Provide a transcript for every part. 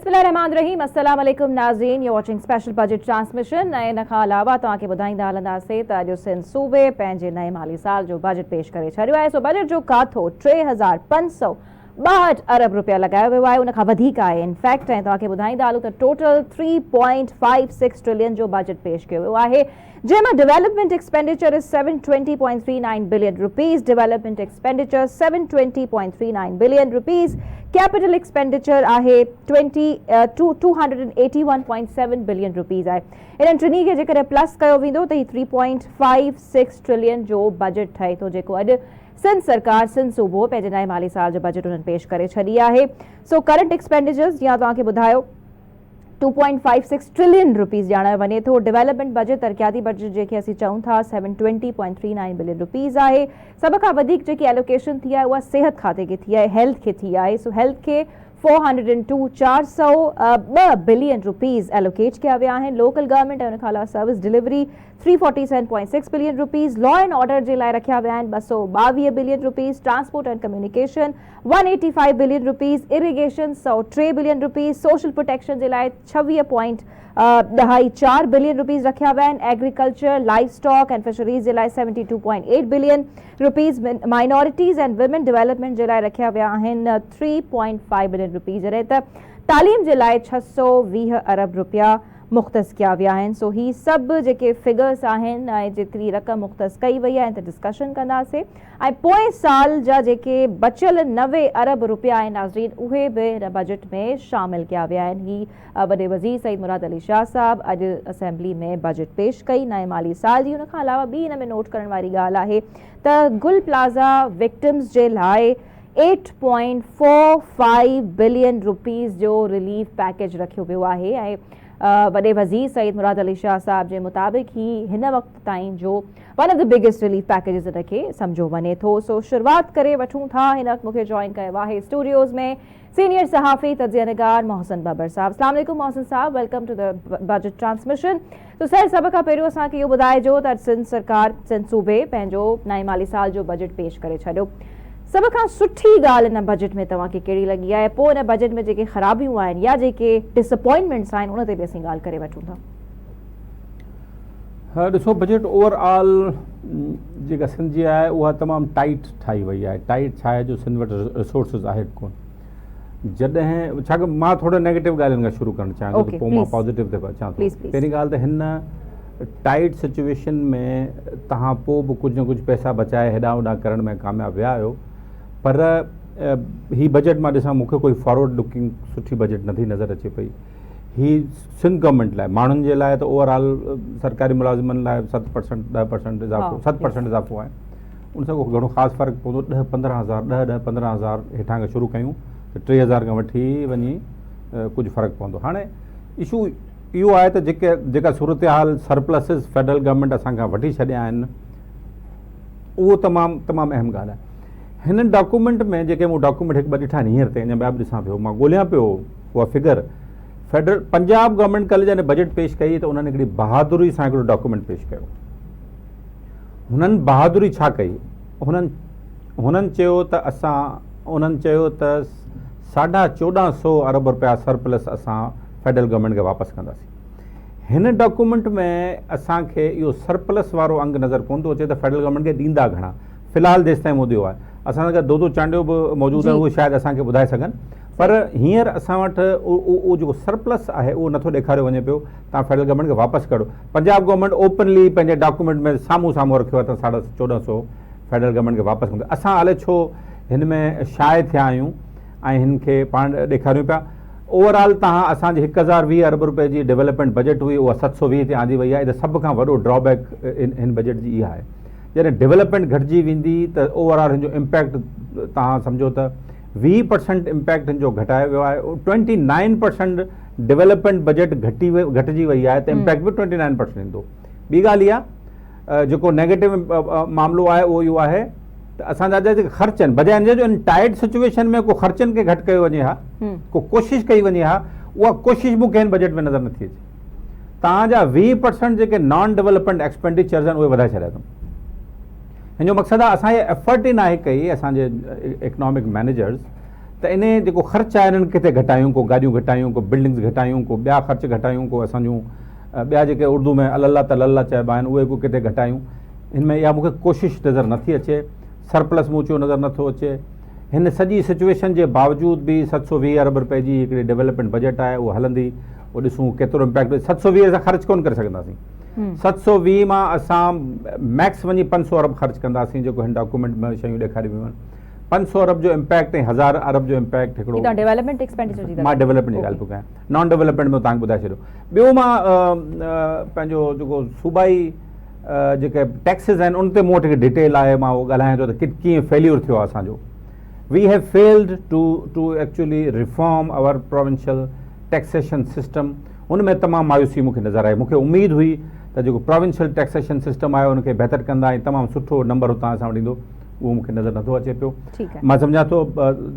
बिस्मिल्लाहिर्रहमानिर्रहीम अस्सलाम वालेकुम नाज़रीन, U watching special budget transmission. ऐं इन खां अलावा तव्हांखे ॿुधाईंदा हलंदासीं त अॼु सिंध सूबे पंहिंजे नए माली साल जो बजट पेश करे छॾियो आहे। सो बजट जो काथो 3562 अरब रुपया लगायो वियो आहे, उन खां वधीक आहे इनफैक्ट। ऐं तव्हांखे ॿुधाईंदा हलूं त टोटल 3.56 ट्रिलियन जो बजट पेश कयो वियो आहे, जंहिंमां development expenditure is 720.39 billion rupees, development expenditure 720.39 billion rupees, capital expenditure आहे 281.7 बिलियन रुपीज़ आहे। इन्हनि टिनी खे जेकॾहिं प्लस कयो वेंदो त ही 3.56 ट्रिलियन जो बजट ठहे थो, जेको अॼु सिंध सरकार सिंध सूबो पंहिंजे नए माली साल जो बजट उन्हनि पेश करे छॾी आहे। सो करंट एक्सपेंडिचर्स जीअं तव्हांखे ॿुधायो 2.56 ट्रिलियन रुपीज़ ॼाणायो वञे थो। डेवलपमेंट बजट तरक़ियाती बजट जेके असीं चऊं था 720.39 बिलियन रुपीज़ आहे। सभ खां वधीक जेकी एलोकेशन थी आहे उहा सिहत खाते खे थी आहे, हेल्थ खे थी आहे। सो हेल्थ खे 402 बिलियन रुपीज़ एलोकेट किया विया आहिनि। लोकल गवर्नमेंट ऐं उन खां अलावा service delivery 347.6 billion rupees, law and order जे लाइ रखिया विया आहिनि 222 billion rupees, transport and communication 185 billion rupees, irrigation 103 billion rupees, social protection जे लाइ 26.24 बिलियन रुपीज़ रखिया विया आहिनि, agriculture livestock and fisheries जे लाइ 72.8 billion rupees, minorities and women development जे लाइ रखिया विया आहिनि 3.5 बिलियन रुपीज़, जॾहिं त तालीम जे लाइ 620 अरब रुपया मुख़्तस किया विया आहिनि। सो ही सभु जेके फिगर्स आहिनि ऐं जेतिरी रक़म मुख़्तस कई वई आहे त डिस्कशन कंदासीं। ऐं पोएं साल जा जेके बचियल 90 अरब रुपया आहिनि नाज़रीन, उहे बि हिन बजट में शामिल किया विया आहिनि। ही वॾे वज़ीर सईद मुराद अली शाह साहब अॼु असेंबली में बजट पेश कई नए माली साल जी। उन खां अलावा ॿी हिन में नोट करण वारी ॻाल्हि आहे त गुल प्लाज़ा विक्टिम्स जे लाइ 8.45 बिलियन रुपीज़ जो रिलीफ पैकेज रखियो वियो आहे। ऐं वॾे वज़ीर सईद मुराद अली शाह साहब जे मुताबिक़ ही हिन वक़्त ताईं जो one of the biggest relief packages इनखे सम्झो वञे थो। सो शुरूआत करे वठूं था। हिन वक़्त मूंखे जॉइन कयो आहे स्टूडियोज़ में सीनियर सहाफ़ी तजियानिगार मोहसिन बबर साहब। अस्सलाम वालेकुम मोहसिन साहब, welcome to the budget transmission. तो सर, सभ खां पहिरियों असांखे इहो ॿुधाइजो त सिंध सरकार सिंध सूबे पंहिंजो नए माली साल जो बजट पेश करे छॾियो। सभ खां सुठी ॻाल्हि हिन बजट में तव्हांखे कहिड़ी लॻी आहे? पोइ हिन बजट में जेके ख़राबियूं आहिनि या जेके डिसअपॉइंटमेंट्स आहिनि उन ते बि असीं ॻाल्हि करे वठूं था। हा, ॾिसो, बजट ओवरऑल जेका सिंध जी आहे उहा तमामु टाइट ठाही वई आहे। टाइट छा आहे जो सिंध वटि रिसोर्सिस आहिनि कोन। जॾहिं छाकाणि मां थोरो नेगेटिव ॻाल्हियुनि खां शुरू करणु चाहियां थो, पोइ मां पॉज़िटिव ते अचां थो। पहिरीं ॻाल्हि त हिन टाइट सिचुएशन में तव्हां पोइ बि कुझु न कुझु पैसा बचाए हेॾां होॾां करण में कामयाबु विया आहियो। पर ही बजट मां ॾिसां, मूंखे कोई फॉरवर्ड लुकिंग सुठी बजट नथी नज़र अचे पई। ही सिंध गवर्नमेंट लाइ, माण्हुनि जे लाइ त ओवरऑल सरकारी मुलाज़िमनि लाइ 7% 10% इज़ाफ़ो 7% इज़ाफ़ो आहे। उन सां को घणो ख़ासि फ़र्क़ु पवंदो। 10-15 हज़ार 10-15 हज़ार हेठां खां शुरू कयूं त 3000 खां वठी वञी कुझु फ़र्क़ु पवंदो। हाणे इशू इहो आहे त जेका सूरत हाल सरप्लसिस फेडरल गवर्नमेंट असांखां वठी छॾिया आहिनि, उहो तमामु अहम ॻाल्हि आहे। हिन डॉक्यूमेंट में जेके मूं डॉक्यूमेंट हिकु ॿ ॾिठा आहिनि हींअर ताईं, अञा ॿिया बि ॾिसां पियो, मां ॻोल्हियां पियो उहा फिगर। फेडरल पंजाब गवर्नमेंट कल्ह जॾहिं बजट पेश कई त उन्हनि हिकिड़ी बहादुरी सां हिकिड़ो डॉक्यूमेंट पेश कयो। हुननि बहादुरी छा कई? हुननि चयो त 1450 अरब रुपया सरप्लस असां फेडरल गवर्नमेंट खे वापसि कंदासीं। हिन डॉक्यूमेंट में असांखे इहो सरप्लस वारो अंग नज़र कोन थो अचे त फेडरल गवर्नमेंट खे ॾींदा घणा। फ़िलहालु जेसि ताईं मुद्दो आहे, असां सां गॾु दो चांडियो बि मौजूदु आहिनि, उहे शायदि असांखे ॿुधाए सघनि। पर हींअर असां वटि उहो जेको सरप्लस आहे उहो नथो ॾेखारियो वञे पियो। तव्हां फेडरल गवर्नमेंट खे वापसि करो। पंजाब गवर्नमेंट ओपनली पंहिंजे डॉक्यूमेंट में साम्हूं रखियो आहे त 1450 फेडरल गवर्नमेंट खे वापसि कंदो। असां हाले छो हिन में शाये थिया आहियूं ऐं हिन खे पाण ॾेखारियूं पिया। ओवरऑल तव्हां असांजी 1020 अरब रुपए जी डेवलपमेंट बजट हुई, उहा 720 ते आंदी वई आहे। त सभ खां वॾो ड्रॉबैक हिन बजट जी इहा आहे। जॾहिं डेवलपमेंट घटिजी वेंदी त ओवरऑल हिन जो इम्पैक्ट तव्हां सम्झो त 20% इम्पैक्ट हिन जो घटायो वियो आहे। 29% डेवलपमेंट बजट घटिजी वई आहे त इम्पैक्ट बि 29% ईंदो। ॿी ॻाल्हि इहा जेको नेगेटिव मामिलो आहे उहो इहो आहे त असांजा जेके ख़र्च आहिनि, बजाए हिन जो इन टाइट सिचुएशन में को ख़र्चनि खे घटि कयो वञे हा, को कोशिशि कई वञे हा, उहा कोशिशि मूंखे हिन बजट में नज़र नथी अचे। तव्हांजा 20% जेके नॉन डेवलपमेंट एक्सपेंडिचर्स आहिनि उहे वधाए छॾिया अथऊं। हिन जो मक़सदु आहे असां इहे एफर्ट ई नाहे कई असांजे इकनॉमिक मैनेजर्स त इन जेको ख़र्च आहे इन्हनि किथे घटायूं, को गाॾियूं घटायूं, को बिल्डिंग्स घटायूं, को ॿिया ख़र्च घटायूं, को असांजूं ॿिया जेके उर्दू में अल्ला त लल्ला चइबा आहिनि उहे को किथे घटायूं। हिन में इहा मूंखे कोशिशि नज़र नथी अचे, सरप्लस मूं चयो नज़र नथो अचे। हिन सॼी सिचुएशन जे बावजूदि बि 720 अरब रुपए जी हिकिड़ी डेवलपमेंट बजट आहे, उहा हलंदी, उहो ॾिसूं केतिरो इम्पैक्ट। 720 असां ख़र्च कोन करे सघंदासीं, 720 मां असां मैक्स वञी 500 अरब ख़र्च कंदासीं, जेको हिन डॉक्यूमेंट में शयूं ॾेखारियूं वियूं आहिनि। 500 अरब जो इम्पैक्ट ऐं 1000 अरब जो इम्पैक्ट हिकिड़ो डेवलपमेंट एक्सपेंडिचर जी मां डेवलपमेंट जी ॻाल्हि पियो कयां, नॉन डेवलपमेंट में तव्हांखे ॿुधाए छॾियो। ॿियो मां पंहिंजो जेको सूबाई जेके टैक्सिस आहिनि उन ते मूं वटि हिकु डिटेल आहे, मां उहो ॻाल्हायां थो त कीअं फेल्यूर थियो आहे असांजो। We have failed to actually reform our provincial taxation system. उन में तमामु मायूसी मूंखे नज़र आई। मूंखे उमेदु हुई त जेको प्रोविंशियल टैक्सेशन सिस्टम आहे उनखे बहितर कंदा ऐं तमामु सुठो नंबर हुतां असां वटि ईंदो, उहो मूंखे नज़र नथो अचे पियो। मां सम्झां थो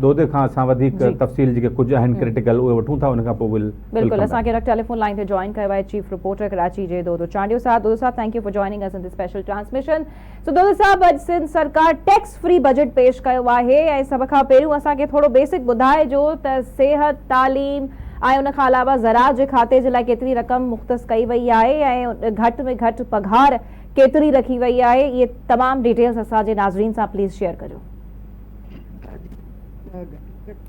दोदे खां असां वधीक तफ़सील जेके कुझु आहिनि क्रिटिकल उहे वठूं था, उन खां पोइ बिल्कुलु असांखे टेलीफोन लाइन ते जॉइन कयो आहे चीफ रिपोर्टर कराची जे दोदो चांडियो साहब। दोदो साहब, thank you for joining us in this special transmission. सो दोदो साहब, अॼु सिंध सरकार टैक्स फ्री बजट पेश कयो आहे ऐं सभ खां पहिरियों असांखे थोरो बेसिक ॿुधाइजो त सिहत, तालीम ऐं उन खां अलावा ज़राअत जे खाते जे लाइ केतिरी रक़म मुख़्तस कई वई आहे ऐं घटि में घटि पघार केतिरी रखी वई आहे, इहे तमामु डिटेल्स असांजे नाज़रीन सां प्लीज़ शेयर कजो।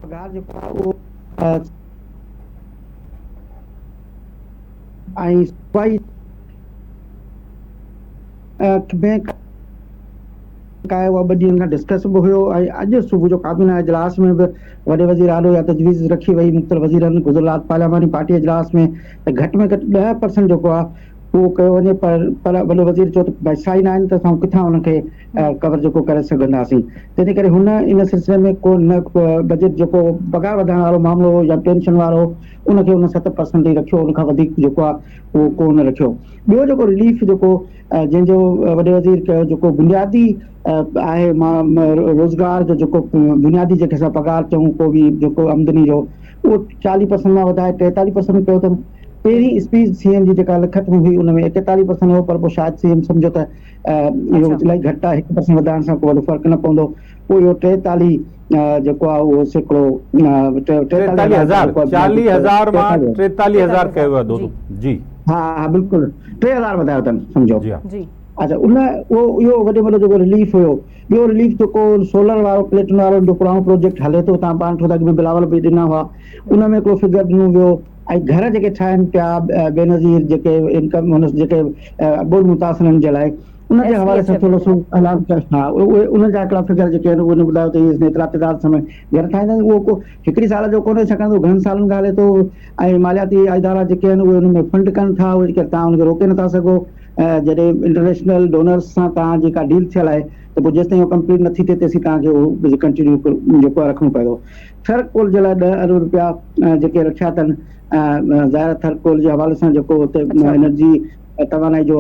पघार जेको आहे उहो ऐं बैंक आहे उहा 2 ॾींहंनि खां डिस्कस बि हुयो ऐं अॼु सुबुह जो काबीना इजलास में बि वॾे वज़ीर आलो या तजवीज़ रखी वई मुख़्तलिफ़ वज़ीरनि गुज़रात पार्लियामानी पार्टी इजलास में त घटि में घटि 10% जेको आहे उहो कयो वञे। पर वॾो वज़ीर चयो त पैसा ई न आहिनि त असां किथां हुनखे कवर जेको करे सघंदासीं। तंहिंजे करे हुन इन सिलसिले में को न बजट जेको पघार वधाइण वारो मामिलो हो या पेंशन वारो उनखे हुन 7% ई रखियो, उनखां वधीक जेको आहे उहो कोन रखियो। ॿियो जेको रिलीफ जेको जंहिंजो वॾे वज़ीर कयो जेको बुनियादी आहे रोज़गार जो जेको बुनियादी जेके असां पघार चऊं को बि जेको आमदनी जो उहो 40% मां वधाए 43% कयो अथनि। पहिरीं स्पीच सीएम जी जेका लिखत में हुई उन में 41% हो, पर पोइ शायदि सीएम सम्झो त इहो इलाही घटि आहे, 1% वधाइण सां को वॾो फ़र्क़ु न पवंदो। पोइ इहो 43 जेको आहे उहो सैकड़ो 43,000 40,000 मां 43,000 कयो आहे दोदो जी। हा बिल्कुलु 3,000 वधायो अथनि सम्झो जी। अच्छा, उन उहो इहो वॾे वॾो जेको रिलीफ हुयो। ॿियो रिलीफ जेको सोलर वारो प्लेटन वारो जो पुराणो प्रोजेक्ट हले थो, तव्हां पाण ठो में बिलावल बि ॾिना हुआ, उन में हिकिड़ो फिगर ॾिनो वियो। ऐं घर जेके ठाहिनि पिया बेनज़ीर जेके इनकम हुन जेके बोल मुतासिरनि जे लाइ उन जे हवाले सां थोरो सो हा उहे उन जा हिकिड़ा फिगर जेके आहिनि उहे ॿुधायो त एतिरा तइदाद समय घर ठाहींदा आहिनि। उहो को हिकिड़ी साल जो कोन्हे, छाकाणि त घणनि सालनि खां हले थो ऐं मालियाती इदारा जेके आहिनि उहे उन में फंड कनि था, उहे जेके तव्हां उनखे रोके नथा सघो। जॾहिं इंटरनेशनल डोनर्स सां तव्हां जेका डील थियल आहे त पोइ जेसिताईं उहो कंप्लीट नथी थिए तेसीं तव्हांखे उहो कंटिन्यू जेको आहे रखिणो पवंदो। थर्कोल जे लाइ 10 अरब रुपया जेके रखिया अथनि ज़ाहिर थर्कोल जे हवाले सां जेको हुते एनर्जी तवानाई जो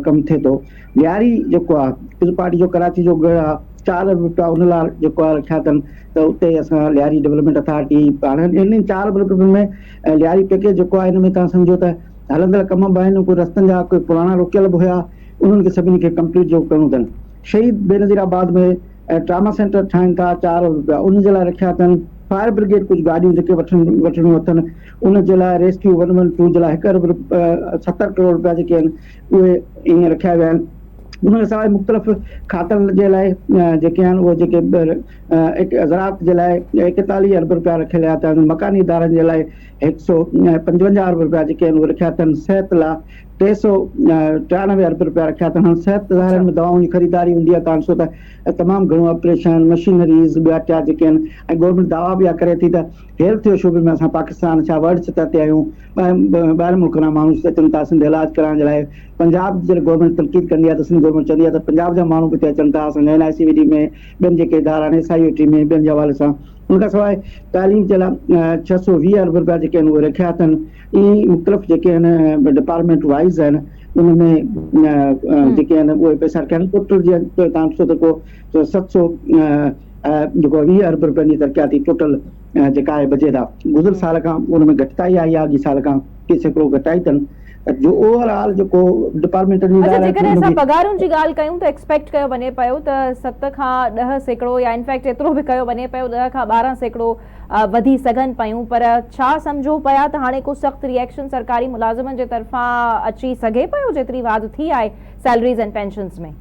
कमु थिए थो। लियारी जेको आहे पीपल्स पार्टी जो कराची जो गढ़ आहे 4 अरब रुपया उन लाइ जेको आहे रखिया अथनि, त उते असां लियारी डेवलपमेंट अथॉरिटी हाणे इन 4 अरब रुपये में लियारी पैकेज जेको आहे हिन में तव्हां सम्झो त हलंदड़ कम बि आहिनि, कोई रस्तनि जा कोई पुराणा रोकियल बि हुया, उन्हनि खे सभिनी खे कंप्लीट जो करिणो अथनि। शहीद बेनज़ीराबाद में ट्रामा सेंटर ठाहिनि था 4 अरब रुपया उन जे लाइ रखिया अथनि। फायर ब्रिगेड कुझु गाॾियूं जेके वठणियूं अथनि उन जे लाइ रेस्क्यू 112 जे लाइ 1 अरब 70 करोड़ रुपया जेके आहिनि उहे ईअं रखिया विया आहिनि। उन सवाइ मुख़्तलिफ़ खातनि जे लाइ जेके आहिनि उहे जेके ज़राअत जे लाइ 41 अरब रुपया रखियल अथनि। मकानी इदारनि जे लाइ 155 अरब रुपया जेके आहिनि उहे रखिया अथनि। सिहत लाइ 393 अरब रुपया रखिया अथनि। सिहत इदारनि में दवाउनि जी ख़रीदारी हूंदी आहे, तव्हां ॾिसो त तमामु घणो ऑपरेशन मशीनरीज़ ॿिया टिया जेके आहिनि ऐं गवर्नमेंट दावा बि करे थी त हेल्थ जो शोबे में असां पाकिस्तान छा वर्ल्ड सतह ते आहियूं। ॿाहिरि मुल्क खां माण्हू अचनि था सिंध इलाज कराइण जे लाइ। पंजाब जे गवर्नमेंट तनक़ीद कंदी आहे त सिंध गवर्नमेंट चवंदी आहे त पंजाब जा माण्हू हिते अचनि था असांजे NICVD में ॿियनि जेके इदारा आहिनि SIOT में ॿियनि जे हवाले सां। उनखां सवाइ तालीम जे लाइ 620 अरब रुपया जेके आहिनि उहे रखिया अथनि। ईअं मुख़्तलिफ़ जेके आहिनि डिपार्टमेंट वाइज़ आहिनि उनमें जेके आहिनि उहे पैसा रखिया आहिनि। टोटल जीअं तव्हां ॾिसो त को 700 जेको 20 अरब रुपयनि जी तरक़ियाती टोटल जेका आहे बजट आहे। गुज़िर साल खां उनमें घटिताई आई आहे, अॻे साल खां के सैकड़ो घटाई अथनि। जो ओवरऑल जेको डिपार्टमेंटल अच्छा जेकॾहिं असां पगारुनि जी ॻाल्हि कयूं त एक्सपेक्ट कयो वञे पियो त 7 खां 10% या इनफैक्ट एतिरो बि कयो वञे पियो 10 खां 12% वधी सघनि पियूं, पर छा सम्झो पिया त हाणे को सख़्तु रिएक्शन सरकारी मुलाज़िमनि जे तरफ़ां अची सघे पियो जेतिरी वाध थी आहे सैलरीज़ एंड पेंशन्स में?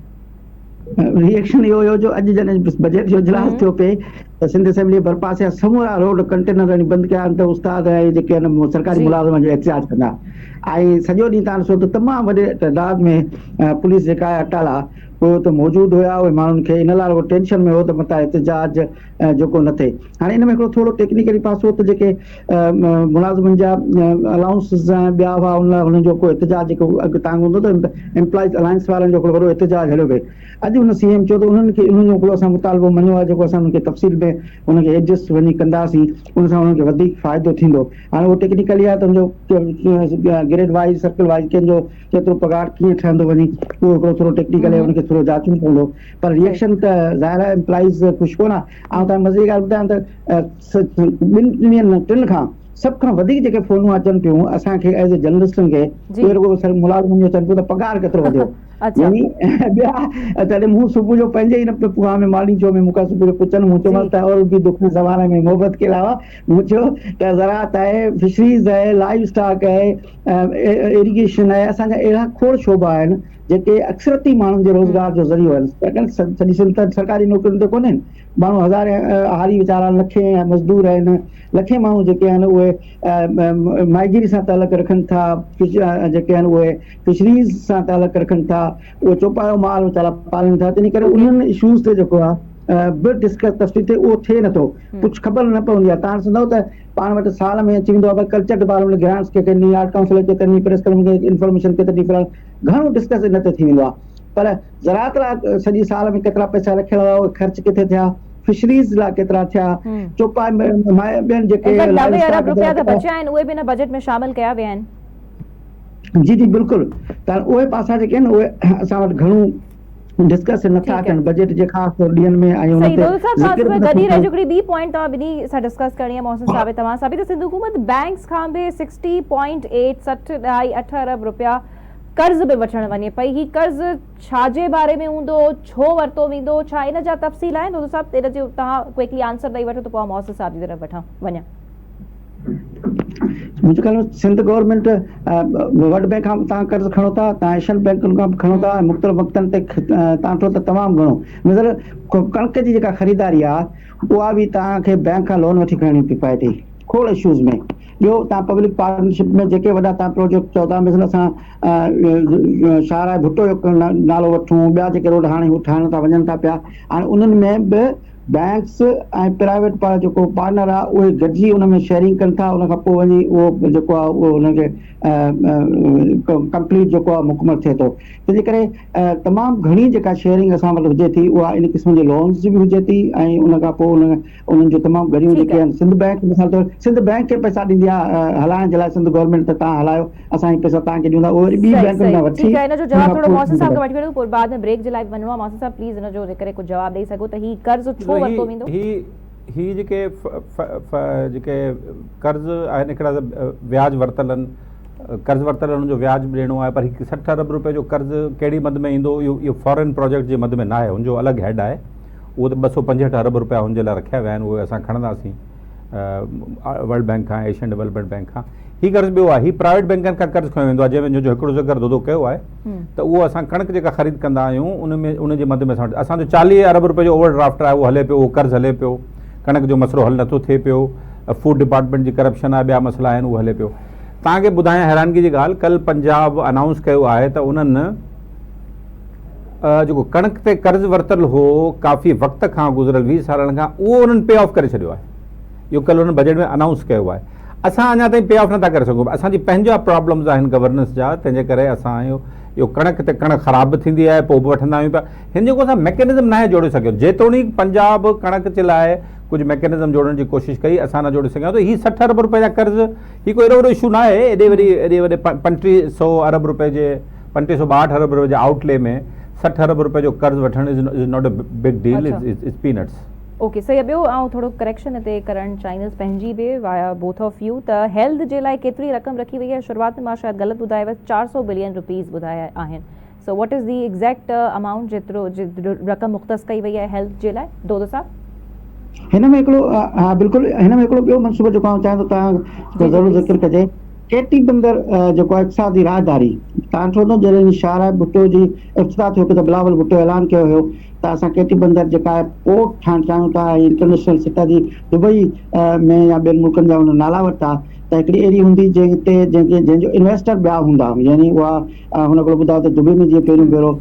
रिएक्शन इहो हुयो जो अॼु जॾहिं बजट जो इजलास थियो पे त सिंध असेंबली भरपासे समूरा रोड कंटेनर बंदि कया आहिनि त उस्ताद ऐं जेके आहिनि सरकारी मुलाज़िम जो एहतिजाज कंदा ऐं सॼो ॾींहुं तव्हां ॾिसो त तमामु वॾे तइदाद में पुलिस जेका आहे अटाला उहे त मौजूदु हुया, उहे माण्हुनि खे इन लाइ उहो टेंशन में हो त मथां एहतिजाज जेको न थिए। हाणे इन में हिकिड़ो थोरो टेक्निकली पासो त जेके मुलाज़िमनि जा अलाउंसिस ऐं ॿिया हुआ उन लाइ हुननि जो को एहतिजाज जेको अॻु तव्हां हूंदो त एम्प्लॉइज़ अलायंस वारनि जो हिकिड़ो वॾो एहतिजाज हलियो पिए। अॼु हुन CM चयो त उन्हनि खे उन्हनि जो हिकिड़ो असां मुतालबो मञियो आहे जेको असां उन्हनि खे तफ़सील में उनखे एडजस्ट वञी कंदासीं, उन सां उन्हनि खे वधीक फ़ाइदो थींदो। हाणे उहो टेक्निकली आहे त हुनजो ग्रेड वाइज़ सर्कल वाइज़ कंहिंजो केतिरो पघार कीअं ठहंदो वञी उहो हिकिड़ो थोरो टेक्निकल आहे, उनखे थोरो जाचणो पवंदो, पर रिएक्शन त ज़ाहिर आहे एम्प्लॉइज़ ख़ुशि कोन आहे। ऐं तव्हां मज़े जी ॻाल्हि ॿुधायां त 2 ॾींहंनि 3 खां सभ खां वधीक जेके फ़ोनूं अचनि पियूं असांखे एज़ ए जर्नलिस्टनि खे उहे रुॻो मुलाज़िमनि जो अचनि पियो त पघार केतिरो वधियो यानी ॿिया तॾहिं मूं सुबुह जो पंहिंजे ई न पुआ में मॉर्निंग शो में मूंखां सुबुह जो पुछनि मूं चयोमांसि त और बि दुख ज़माने में मोहबत के अलावा मूं चयो त ज़राअत आहे, फिशरीज़ आहे, लाइव स्टॉक आहे, इरिगेशन आहे, असांजा अहिड़ा खोड़ शोबा आहिनि जेके अक्सरती माण्हुनि जे रोज़गार जो ज़रियो आहिनि। सॼी सिंध सरकारी नौकरियुनि ते कोन्हनि, माण्हू हज़ारे हारी वीचारा लखे मज़दूर आहिनि, लखे माण्हू जेके आहिनि उहे माइगिरी सां तालुक रखनि था, जेके आहिनि उहे फिशरीज़ सां तालुक रखनि था, उहे चौपायो माल वीचारा पालनि था। तंहिं करे उन्हनि इशूज़ ते जेको आहे बि डिस्कस तफ़सील थिए उहो थिए नथो, कुझु ख़बर न पवंदी आहे। तव्हां ॾिसंदव त पाण वटि साल में अची वेंदो आहे कल्चर डिपार्टमेंट ग्रांट्स खे करणी, आर्ट काउंसिल खे करणी, प्रेस क्लब खे इंफॉर्मेशन केतिरी फिलहाल घणो डिस्कस न थी वेंदो आहे, पर ज़राअत लाइ सॼी साल में केतिरा पैसा रखियल हुआ उहे ख़र्च किथे थिया, फिशरीज़ लाइ केतिरा थिया, चौपाई ॿियनि जेके 90 अरब रुपया त बचिया आहिनि उहे बि न बजट में शामिल कया विया आहिनि। जी जी बिल्कुलु, त उहे पासा जेके आहिनि उहे असां वटि घणो डिस्कस नथा कनि बजट जे ख़ासि ॾींहंनि में। ऐं सही दोस्त साहब ख़ासि गॾी रहिजी हिकिड़ी ॿी पॉइंट तव्हां ॿिन्ही सां डिस्कस करणी आहे मोहसिन साहब तव्हां सां बि त सिंध हुकूमत बैंक्स खां बि 60.8 अरब रुपया कर्ज़ बि वठण वञे पई। ही कर्ज़ छाजे बारे में हूंदो, छो वरितो वेंदो, छा इन जा तफ़सील आहिनि दोस्त साहब? इन जो तव्हां क्विकली आंसर ॾेई वठो त पोइ मोहसिन साहब जी तरफ़ वञा। मुंहिंजो ख़्याल में सिंध गवर्नमेंट वर्ल्ड बैंक खां तव्हां कर्ज़ खणो था, तव्हां एशियन बैंकुनि खां बि खणो था, मुख़्तलिफ़ वक़्तनि ते तव्हां वठो त तमामु घणो नज़र कणिक जी जेका ख़रीदारी आहे उहा बि तव्हांखे बैंक खां लोन वठी करणी थी पए थी खोड़ इशूज़ में। ॿियो तव्हां पब्लिक पार्टनरशिप में जेके वॾा तव्हां प्रोजेक्ट चओ था, मिसाल असां शाहराह भुट्टो जो नालो वठूं, ॿिया जेके रोड हाणे हू ठाहिण था वञनि था पिया, हाणे उन्हनि में बि बैंक्स ऐं प्राइवेट जेको पार्टनर आहे उहे गॾिजी उन में शेयरिंग कनि था, उन खां पोइ वञी उहो जेको आहे उहो हुनखे कंप्लीट जेको आहे मुकमल थिए थो। तंहिंजे करे तमामु घणी जेका शेयरिंग असां वटि हुजे थी उहा इन क़िस्म जे लोन्स जी बि हुजे थी ऐं उन खां पोइ उन्हनि जो तमामु घणियूं जेके आहिनि सिंध बैंक मिसाल तौर सिंध बैंक खे पैसा ॾींदी आहे हलाइण जे लाइ, सिंध गवर्नमेंट त तव्हां हलायो असां पैसा तव्हांखे ॾींदा, उहे वरी ॿी बैंकुनि खां वठी। ठीकु आहे, इन जो जवाब थोरो मोहसिन साहब खां वठी वठूं, पोइ बाद में ब्रेक जे लाइ वञिणो आहे। मोहसिन साहब प्लीज़ इन जो जेकर कुझु जवाब ॾेई सघो त ही कर्ज़ छो वरितो वेंदो? ही जेके कर्ज़ आहिनि हिकिड़ा व्याज वरितल आहिनि, कर्ज़ वरितल हुन जो व्याज बि ॾियणो आहे, पर 60 अरब रुपए जो कर्ज़ कहिड़ी मद में ईंदो इहो फॉरेन प्रोजेक्ट जे मद में न आहे, हुनजो अलॻि हेड आहे, उहो त 265 अरब रुपया हुनजे लाइ रखिया विया आहिनि, उहे असां खणंदासीं वर्ल्ड बैंक खां, एशियन डेवलपमेंट बैंक खां। ही कर्ज़ ॿियो आहे, ही प्राइवेट बैंकनि खां कर्ज़ खयो वेंदो आहे, जंहिंमें जो हिकिड़ो ज़िक्र दोदो कयो आहे त उहो असां कणिक जेका ख़रीद कंदा आहियूं उनजे मद में असांजो 40 अरब रुपए जो ओवर ड्राफ्ट आहे उहो हले पियो, उहो कर्ज़ हले पियो, कणिक जो मसइलो हल नथो थिए पियो, फूड डिपार्टमेंट जी करप्शन आहे, ॿिया मसइला आहिनि उहे हले पियो। तव्हांखे ॿुधायां हैरानगी जी ॻाल्हि, कल्ह पंजाब अनाउंस कयो आहे त उन्हनि जेको कणिक ते कर्ज़ वरितल हो काफ़ी वक़्त खां गुज़िरियल 20 सालनि खां, उहो उन्हनि पे ऑफ करे छॾियो आहे। इहो कल्ह उन्हनि बजट में अनाउंस कयो आहे। असां अञा ताईं पे ऑफ नथा करे सघूं, असांजी पंहिंजा प्रॉब्लम्स आहिनि गवर्नेंस जा, तंहिंजे करे असां इहो कणिक ते कणिक ख़राब थींदी आहे पोइ बि वठंदा आहियूं पिया, हिन जेको असां मैकेनिज़म न आहे जोड़े सघियो, जेतोणीकि पंजाब कणिक जे लाइ कुझु मैकेनिज़म जोड़ण जी कोशिशि कई, असां न जोड़े सघिया। त हीअ 60 अरब रुपए जा कर्ज़ हीअ कोई एॾो वॾो इशू न आहे, एॾे वॾे 3500 अरब रुपए जे 3562 अरब रुपए जे आउटले में 60 अरब रुपए जो कर्ज़ वठण is not a big deal, is peanuts. Okay सही ॿियो ऐं थोरो करेक्शन हिते करणु चाहींदसि पंहिंजी बि वाया बोथ ऑफ यू त हेल्थ जे लाइ केतिरी रक़म रखी वई आहे शुरूआत में मां शायदि ग़लति ॿुधायव 400 बिलियन रुपीज़ ॿुधाया आहिनि so what is the exact amount जेतिरो रक़म मुख़्तस कई वई आहे हेल्थ जे लाइ दोदो साहब हिन में हिकिड़ो हा बिल्कुलु हिन में हिकिड़ो ॿियो मनसूबो जेको आउं चाहियां थो तव्हां ज़रूरु ज़िक्र कजे केटी बंदर जेको आहे इक़्तिसादी राहदारी तव्हां ॾिठो न जॾहिं शारा भुट्टो जी इफ़्तिताह थियो त बिलावल भुट्टो ऐलान कयो हुयो त असां केटी बंदर जेका आहे पोर्ट ठाहिणु चाहियूं था इंटरनेशनल सिटी जी दुबई में या ॿियनि मुल्कनि जा हुन नाला वरिता त हिकिड़ी अहिड़ी हूंदी जंहिंजो इन्वेस्टर ॿिया हूंदा यानी उहा हुन कोल ॿुधायो त दुबई में जीअं पहिरियों भेरो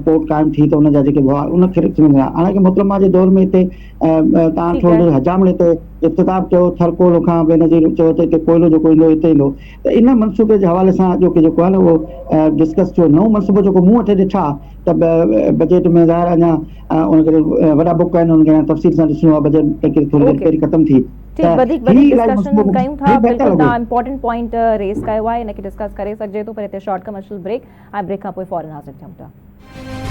पोर्ट क़ाइमु थी त हुनजा जेके हुआ उनखे मिलंदा हालांकि मोहतरमा जे दौर में हिते तव्हां ॾिठो हजामड़े ते इफ़्तिताब कयो थरकोल खां बेनज़ीर चयो त हिते कोयलो जेको ईंदो हिते ईंदो त इन मनसूबे जे हवाले सां जेको आहे न उहो डिस्कस थियो नओं मनसूबो जेको मूं वटि ॾिठा त बजट में ज़ाहिर अञा उनखे वॾा बुक आहिनि उनखे तफ़सील सां ॾिसणो आहे बजट पैकेज थोरी देरि पहिरीं ख़तमु थी ठीक वधीक डिस्कशन कयूं था बिल्कुलु तव्हां इंपॉर्टेंट पॉइंट रेस कयो आहे हिनखे डिस्कस करे सघिजे थो पर हिते शॉर्ट कमर्शियल ब्रेक ऐं ब्रेक खां पोइ फौरन हाज़िर थियूं था